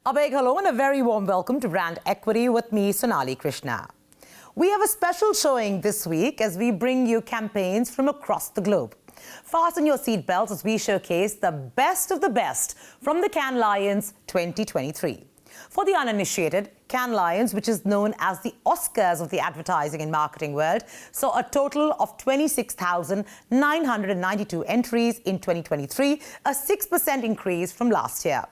A big hello and a very warm welcome to Brand Equity with me, Sonali Krishna. We have a special showing this week as we bring you campaigns from across the globe. Fasten your seatbelts as we showcase the best of the best from the Cannes Lions 2023. For the uninitiated, Cannes Lions, which is known as the Oscars of the advertising and marketing world, saw a total of 26,992 entries in 2023, a 6% increase from last year.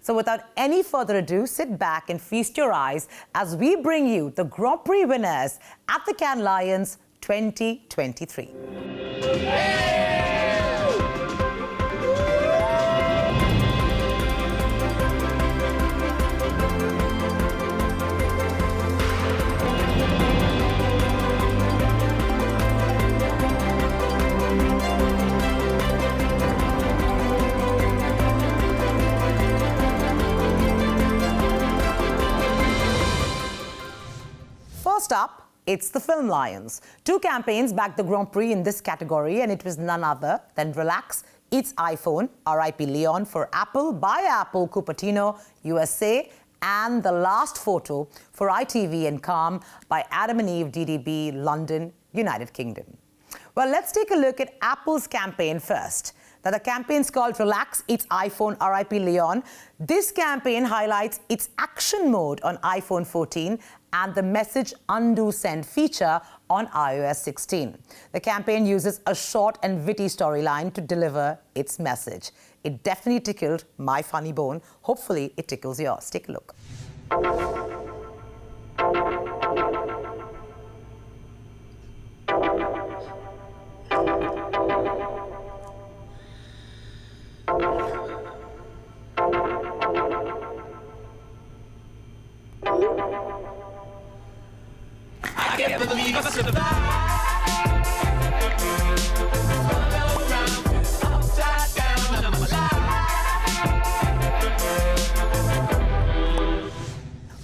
So without any further ado, sit back and feast your eyes as we bring you the Grand Prix winners at the Cannes Lions 2023. First up, it's the Film Lions. Two campaigns backed the Grand Prix in this category, and it was none other than Relax, It's iPhone, R.I.P. Leon for Apple, by Apple, Cupertino, USA, and The Last Photo for ITV and Calm by Adam and Eve DDB, London, United Kingdom. Well, let's take a look at Apple's campaign first. Now, the campaign's called Relax, It's iPhone, R.I.P. Leon. This campaign highlights its action mode on iPhone 14 and the message undo send feature on iOS 16. The campaign uses a short and witty storyline to deliver its message. It definitely tickled my funny bone. Hopefully, it tickles yours. Take a look. I can't believe I survived. Upside down and I'm alive.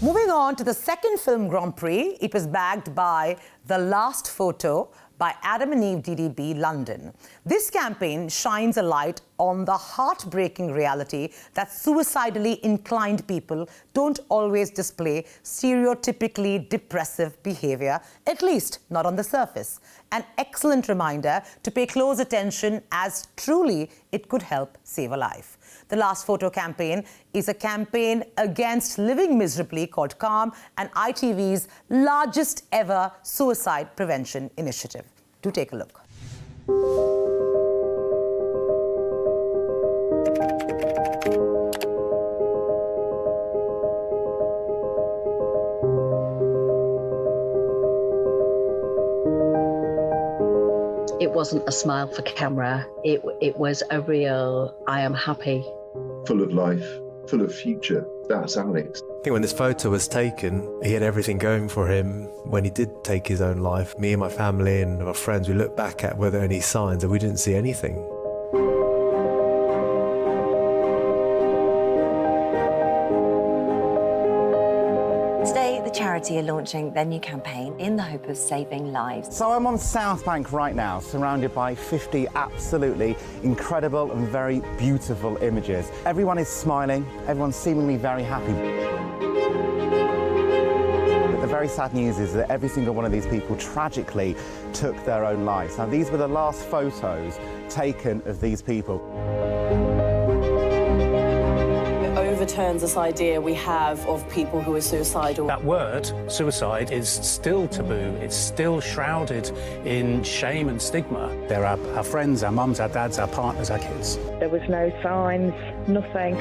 Moving on to the second film Grand Prix, it was backed by The Last Photo by Adam and Eve DDB, London. This campaign shines a light on the heartbreaking reality that suicidally inclined people don't always display stereotypically depressive behavior, at least not on the surface. An excellent reminder to pay close attention, as truly it could help save a life. The Last Photo campaign is a campaign against living miserably called Calm and ITV's largest ever suicide prevention initiative. Do take a look. It wasn't a smile for camera. It was a real, I am happy. Full of life, full of future. That's Alex. I think when this photo was taken, he had everything going for him. When he did take his own life, me and my family and my friends, we looked back at were there any signs, and we didn't see anything. Today, the charity are launching their new campaign in the hope of saving lives. So I'm on South Bank right now, surrounded by 50 absolutely incredible and very beautiful images. Everyone is smiling, everyone's seemingly very happy. But the very sad news is that every single one of these people tragically took their own lives. Now, these were the last photos taken of these people. Overturns this idea we have of people who are suicidal. That word, suicide, is still taboo. It's still shrouded in shame and stigma. They're our friends, our mums, our dads, our partners, our kids. There was no signs, nothing.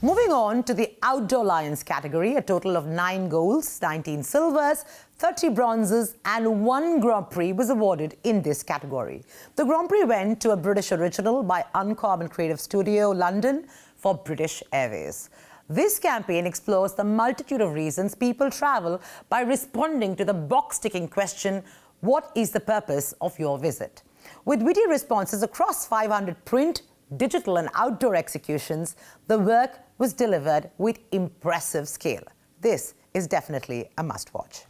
Moving on to the Outdoor Lions category, a total of 9 golds, 19 silvers, 30 bronzes and 1 Grand Prix was awarded in this category. The Grand Prix went to a British original by Uncommon Creative Studio, London, for British Airways. This campaign explores the multitude of reasons people travel by responding to the box-ticking question, what is the purpose of your visit? With witty responses across 500 print, digital and outdoor executions, the work was delivered with impressive scale. This is definitely a must-watch.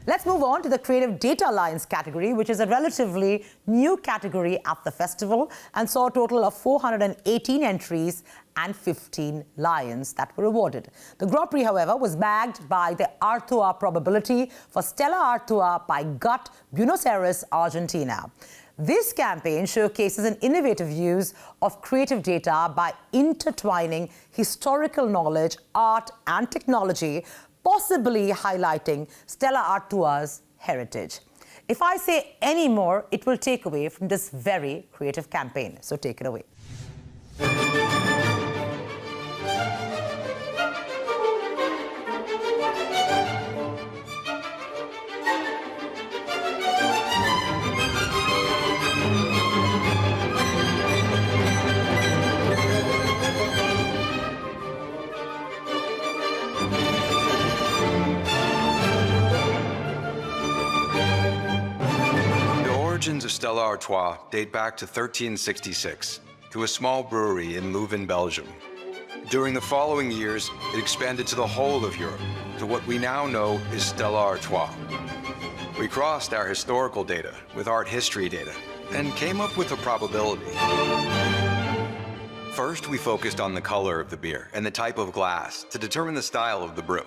Let's move on to the Creative Data Lions category, which is a relatively new category at the festival and saw a total of 418 entries and 15 lions that were awarded. The Grand Prix, however, was bagged by the Artois probability for Stella Artois by GUT, Buenos Aires, Argentina. This campaign showcases an innovative use of creative data by intertwining historical knowledge, art, and technology, possibly highlighting Stella Artois' heritage. If I say any more, it will take away from this very creative campaign. So take it away. The origins of Stella Artois date back to 1366, to a small brewery in Leuven, Belgium. During the following years, it expanded to the whole of Europe, to what we now know is Stella Artois. We crossed our historical data with art history data and came up with a probability. First, we focused on the color of the beer and the type of glass to determine the style of the brew.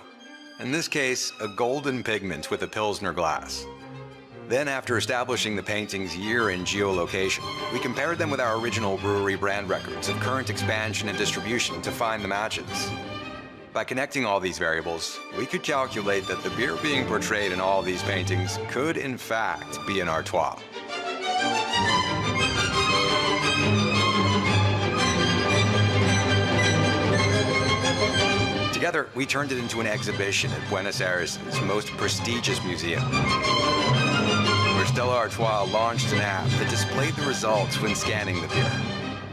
In this case, a golden pigment with a Pilsner glass. Then, after establishing the painting's year and geolocation, we compared them with our original brewery brand records of current expansion and distribution to find the matches. By connecting all these variables, we could calculate that the beer being portrayed in all these paintings could, in fact, be an Artois. Together, we turned it into an exhibition at Buenos Aires' most prestigious museum, where Stella Artois launched an app that displayed the results when scanning the beer,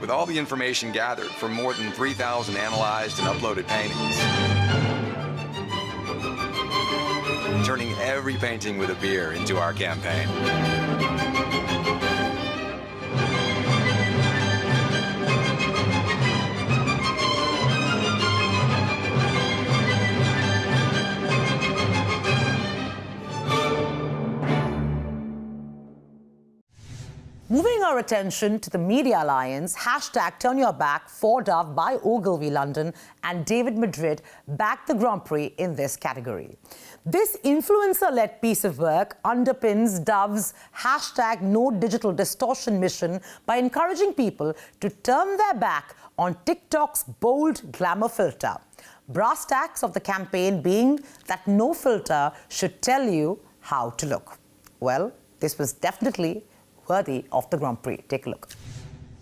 with all the information gathered from more than 3,000 analyzed and uploaded paintings. Turning every painting with a beer into our campaign. Moving our attention to the Media Alliance, hashtag Turn Your Back for Dove by Ogilvy London and David Madrid backed the Grand Prix in this category. This influencer-led piece of work underpins Dove's hashtag No Digital Distortion mission by encouraging people to turn their back on TikTok's bold glamour filter. Brass tacks of the campaign being that no filter should tell you how to look. Well, this was definitely worthy of the Grand Prix. Take a look.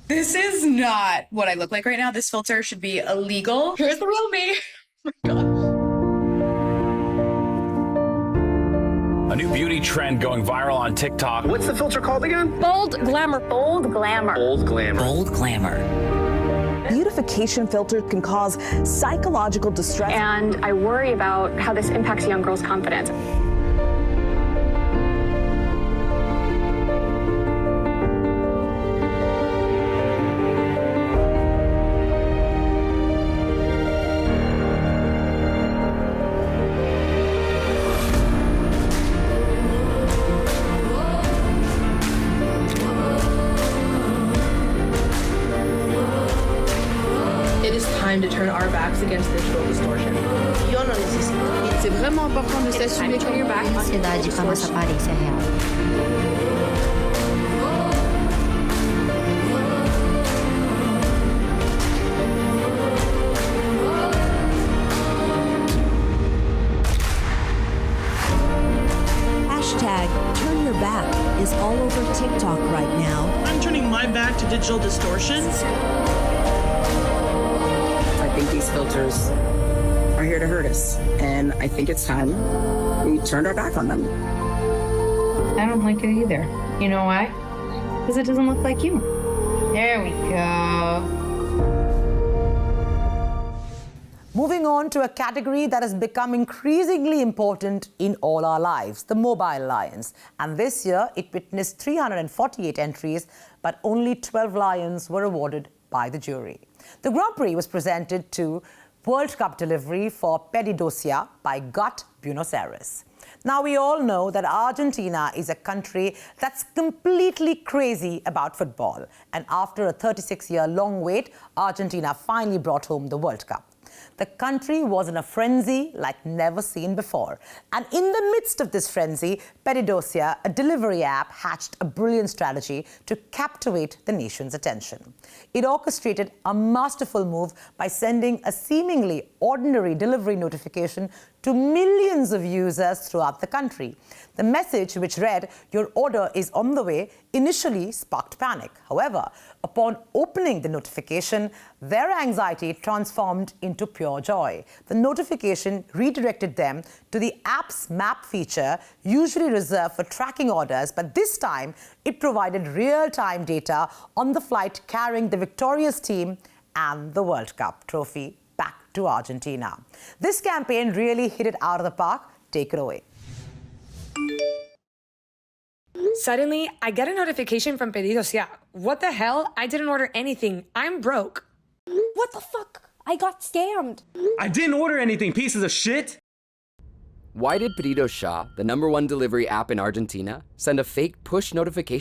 This is not what I look like right now. This filter should be illegal. Here's the real me. Oh my gosh. A new beauty trend going viral on TikTok. What's the filter called again? Bold glamour. Bold glamour. Bold glamour. Bold glamour. Beautification filters can cause psychological distress. And I worry about how this impacts young girls' confidence. To turn our backs against digital distortion. C'est vraiment important de s'assumer. Turn your back. A sociedade com a nossa aparência real. Hashtag Turn Your Back is all over TikTok right now. I'm turning my back to digital distortions. I think these filters are here to hurt us, and I think it's time we turned our back on them. I don't like it either. You know why? Because it doesn't look like you. There we go. Moving on to a category that has become increasingly important in all our lives, the Mobile Lions. And this year, it witnessed 348 entries, but only 12 lions were awarded by the jury. The Grand Prix was presented to World Cup delivery for Pedidosia by GUT, Buenos Aires. Now, we all know that Argentina is a country that's completely crazy about football. And after a 36-year long wait, Argentina finally brought home the World Cup. The country was in a frenzy like never seen before. And in the midst of this frenzy, Pedidosia, a delivery app, hatched a brilliant strategy to captivate the nation's attention. It orchestrated a masterful move by sending a seemingly ordinary delivery notification to millions of users throughout the country. The message, which read, "Your order is on the way," initially sparked panic. However, upon opening the notification, their anxiety transformed into pure joy. The notification redirected them to the app's map feature, usually reserved for tracking orders, but this time it provided real-time data on the flight carrying the victorious team and the World Cup trophy back to Argentina. This campaign really hit it out of the park. Take it away. Suddenly, I get a notification from Pedidos Ya. What the hell? I didn't order anything. I'm broke. What the fuck? I got scammed. I didn't order anything, pieces of shit. Why did Pedidos Ya, the #1 delivery app in Argentina, send a fake push notification?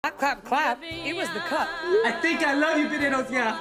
Clap, clap, clap. It was the cup. I think I love you, Pedidos Ya.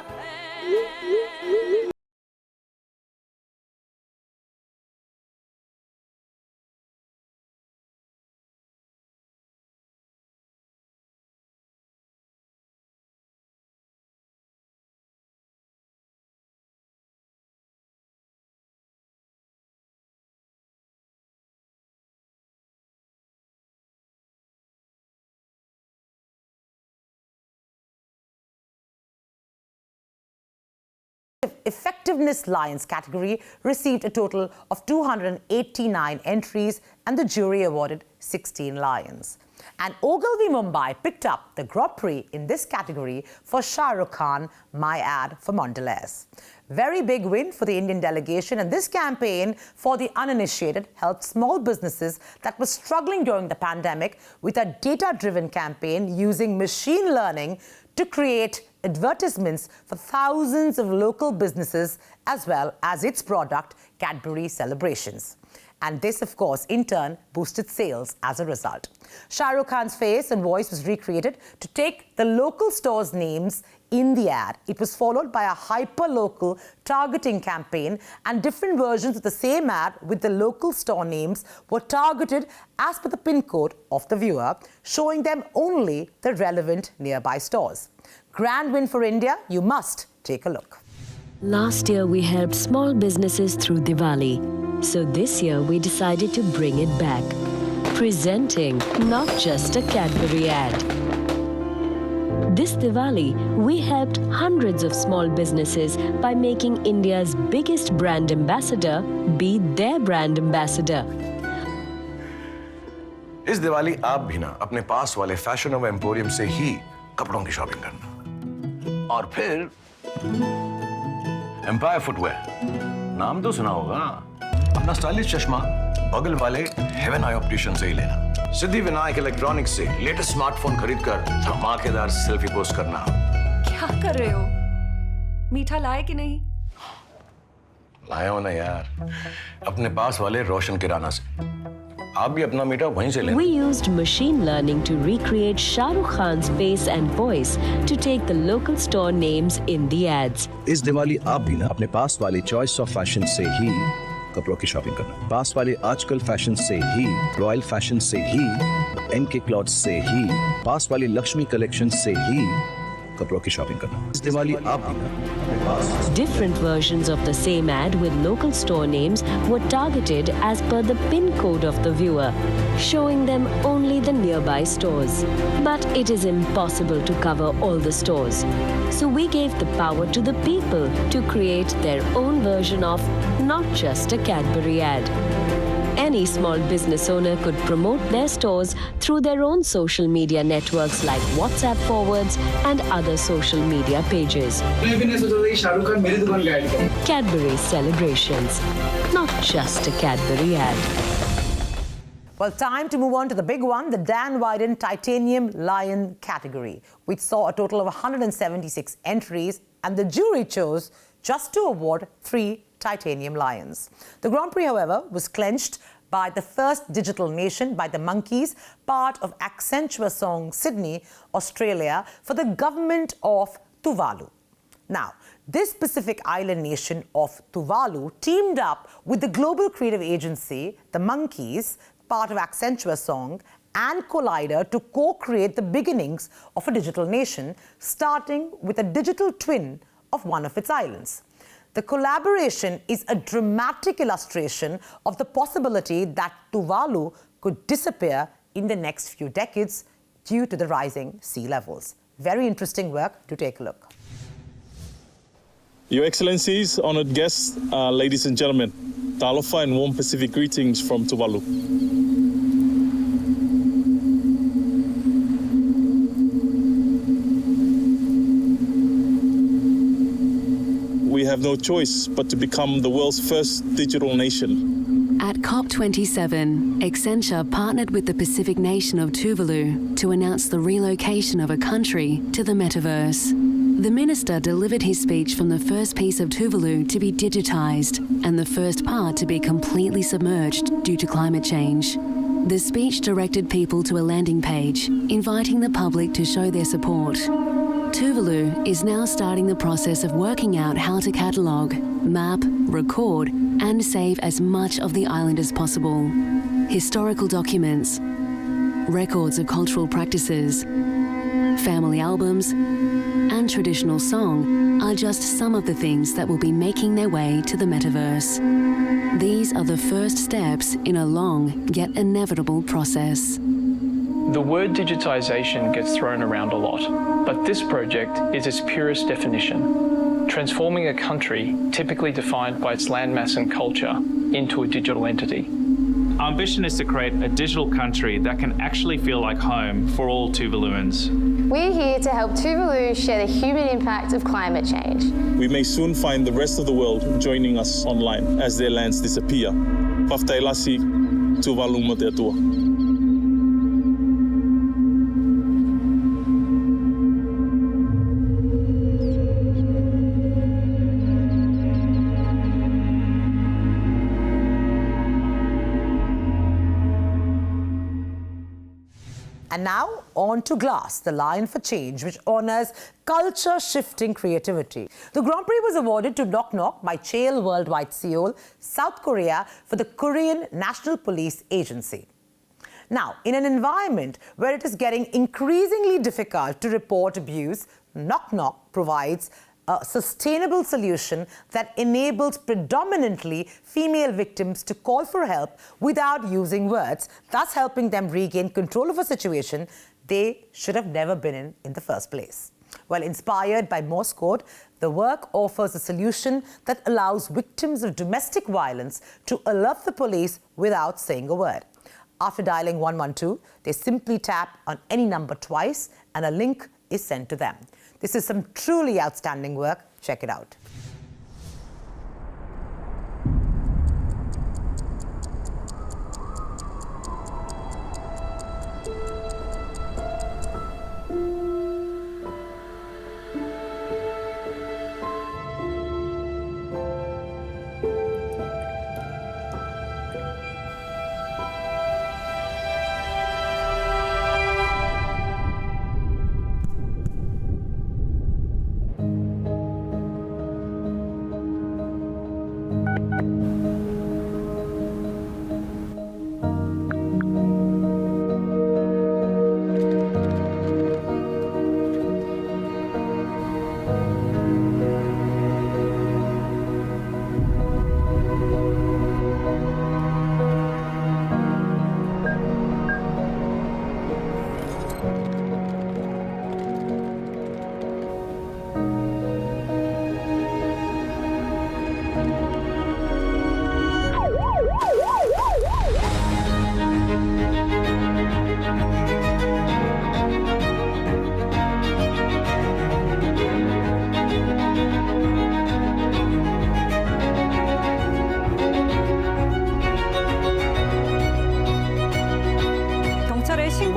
Effectiveness Lions category received a total of 289 entries and the jury awarded 16 lions. And Ogilvy Mumbai picked up the Grand Prix in this category for Shah Rukh Khan, My Ad for Mondelez. Very big win for the Indian delegation, and this campaign for the uninitiated helped small businesses that were struggling during the pandemic with a data-driven campaign using machine learning to create advertisements for thousands of local businesses as well as its product, Cadbury Celebrations. And this, of course, in turn boosted sales as a result. Shah Rukh Khan's face and voice was recreated to take the local stores' names in the ad. It was followed by a hyper-local targeting campaign, and different versions of the same ad with the local store names were targeted as per the PIN code of the viewer, showing them only the relevant nearby stores. Grand win for India. You must take a look. Last year, we helped small businesses through Diwali. So this year, we decided to bring it back. Presenting not just a Cadbury ad. This Diwali, we helped hundreds of small businesses by making India's biggest brand ambassador be their brand ambassador. इस दिवाली आप भी ना अपने पास वाले fashion और emporium से ही कपड़ों की शॉपिंग करना। और फिर एम्पायर फुटवेयर, नाम तो सुना होगा। अपना स्टाइलिश चश्मा बगल वाले हेवन आई ऑप्टिशियन से ही लेना। सिद्धिविनायक इलेक्ट्रॉनिक्स से लेटेस्ट स्मार्टफोन खरीदकर धमाकेदार सेल्फी पोस्ट करना। क्या कर रहे हो? मीठा लाए कि नहीं? लाए हो ना यार, अपने पास वाले रोशन किराना से। आप भी अपना मीठा वहीं से लेना। We used machine learning to recreate Shah Rukh Khan's face and voice to take the local store names in the ads. इस दिवाली आप भी ना अपने पास वाले चॉइस ऑफ फैशन से ही कपड़ों की शॉपिंग करना। पास वाले आजकल फैशन से ही, रॉयल फैशन से ही, एनके क्लॉथ्स से ही, पास वाली लक्ष्मी कलेक्शन से ही कपड़ों की शॉपिंग करना। इस दिवाली आप भी ना अपने पास। Different versions of the same ad with local store names were targeted as per the PIN code of the viewer, showing them only the nearby stores. But it is impossible to cover all the stores. So we gave the power to the people to create their own version of not just a Cadbury ad. Any small business owner could promote their stores through their own social media networks like WhatsApp forwards and other social media pages. Cadbury celebrations, not just a Cadbury ad. Well, time to move on to the big one, the Dan Wyden Titanium Lion category, which saw a total of 176 entries, and the jury chose just to award 3 Titanium Lions. The Grand Prix, however, was clenched by the first digital nation, by the Monkeys, part of Accenture song Sydney, Australia, for the government of Tuvalu. Now, this Pacific island nation of Tuvalu teamed up with the global creative agency, the Monkeys, part of Accenture song, and Collider to co-create the beginnings of a digital nation, starting with a digital twin of one of its islands. The collaboration is a dramatic illustration of the possibility that Tuvalu could disappear in the next few decades due to the rising sea levels. Very interesting work. To take a look. Your Excellencies, honored guests, ladies and gentlemen, Talofa and warm Pacific greetings from Tuvalu. We have no choice but to become the world's first digital nation. At COP27, Accenture partnered with the Pacific nation of Tuvalu to announce the relocation of a country to the metaverse. The minister delivered his speech from the first piece of Tuvalu to be digitised and the first part to be completely submerged due to climate change. The speech directed people to a landing page, inviting the public to show their support. Tuvalu is now starting the process of working out how to catalogue, map, record and save as much of the island as possible. Historical documents, records of cultural practices, family albums and traditional song are just some of the things that will be making their way to the metaverse. These are the first steps in a long yet inevitable process. The word digitisation gets thrown around a lot, but this project is its purest definition, transforming a country typically defined by its landmass and culture into a digital entity. Our ambition is to create a digital country that can actually feel like home for all Tuvaluans. We're here to help Tuvalu share the human impact of climate change. We may soon find the rest of the world joining us online as their lands disappear. Paftailasi, Tuvalu Mateatua. And now, on to Glass, the Lion for Change, which honours culture-shifting creativity. The Grand Prix was awarded to Knock Knock by Chael Worldwide Seoul, South Korea, for the Korean National Police Agency. Now, in an environment where it is getting increasingly difficult to report abuse, Knock Knock provides a sustainable solution that enables predominantly female victims to call for help without using words, thus helping them regain control of a situation they should have never been in the first place. Well, inspired by Morse code, the work offers a solution that allows victims of domestic violence to alert the police without saying a word. After dialing 112, they simply tap on any number twice and a link is sent to them. This is some truly outstanding work. Check it out.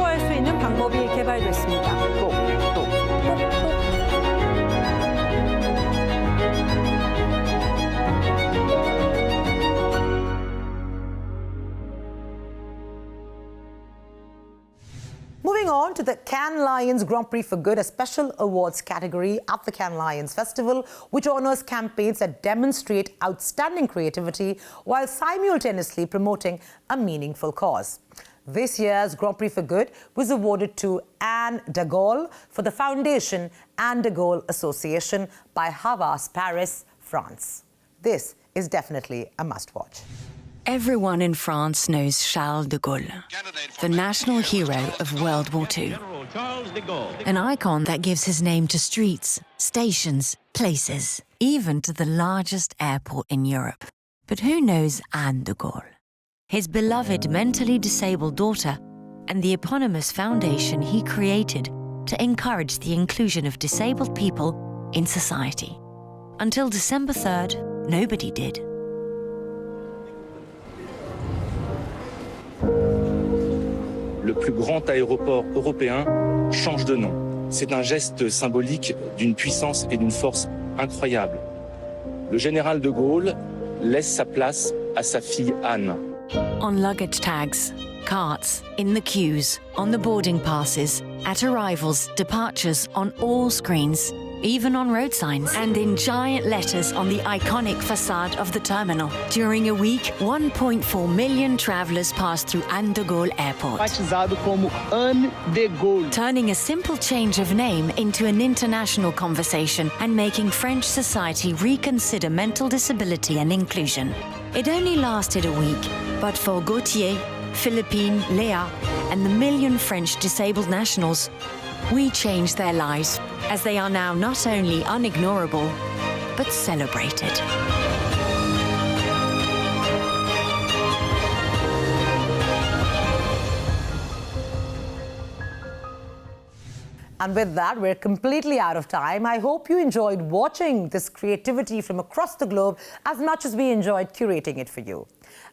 홍보할 수 있는 방법이 개발됐습니다. Moving on to the Cannes Lions Grand Prix for Good, a special awards category at the Cannes Lions Festival, which honors campaigns that demonstrate outstanding creativity while simultaneously promoting a meaningful cause. This year's Grand Prix for Good was awarded to Anne de Gaulle for the Foundation Anne de Gaulle Association by Havas, Paris, France. This is definitely a must-watch. Everyone in France knows Charles de Gaulle, the national hero of World War II. An icon that gives his name to streets, stations, places, even to the largest airport in Europe. But who knows Anne de Gaulle? His beloved mentally disabled daughter and the eponymous foundation he created to encourage the inclusion of disabled people in society. Until December 3rd, nobody did. Le plus grand aéroport européen change de nom. C'est un geste symbolique d'une puissance et d'une force incroyables. Le général de Gaulle laisse sa place à sa fille Anne. On luggage tags, carts, in the queues, on the boarding passes, at arrivals, departures, on all screens, even on road signs, and in giant letters on the iconic facade of the terminal. During a week, 1.4 million travelers passed through Anne de Gaulle Airport. Batizado como Anne de Gaulle. Turning a simple change of name into an international conversation and making French society reconsider mental disability and inclusion. It only lasted a week, but for Gauthier, Philippine, Léa, and the million French disabled nationals, we changed their lives, as they are now not only unignorable, but celebrated. And with that, we're completely out of time. I hope you enjoyed watching this creativity from across the globe as much as we enjoyed curating it for you.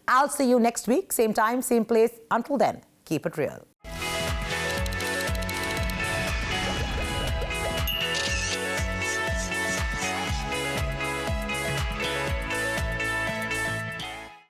I'll see you next week, same time, same place. Until then, keep it real.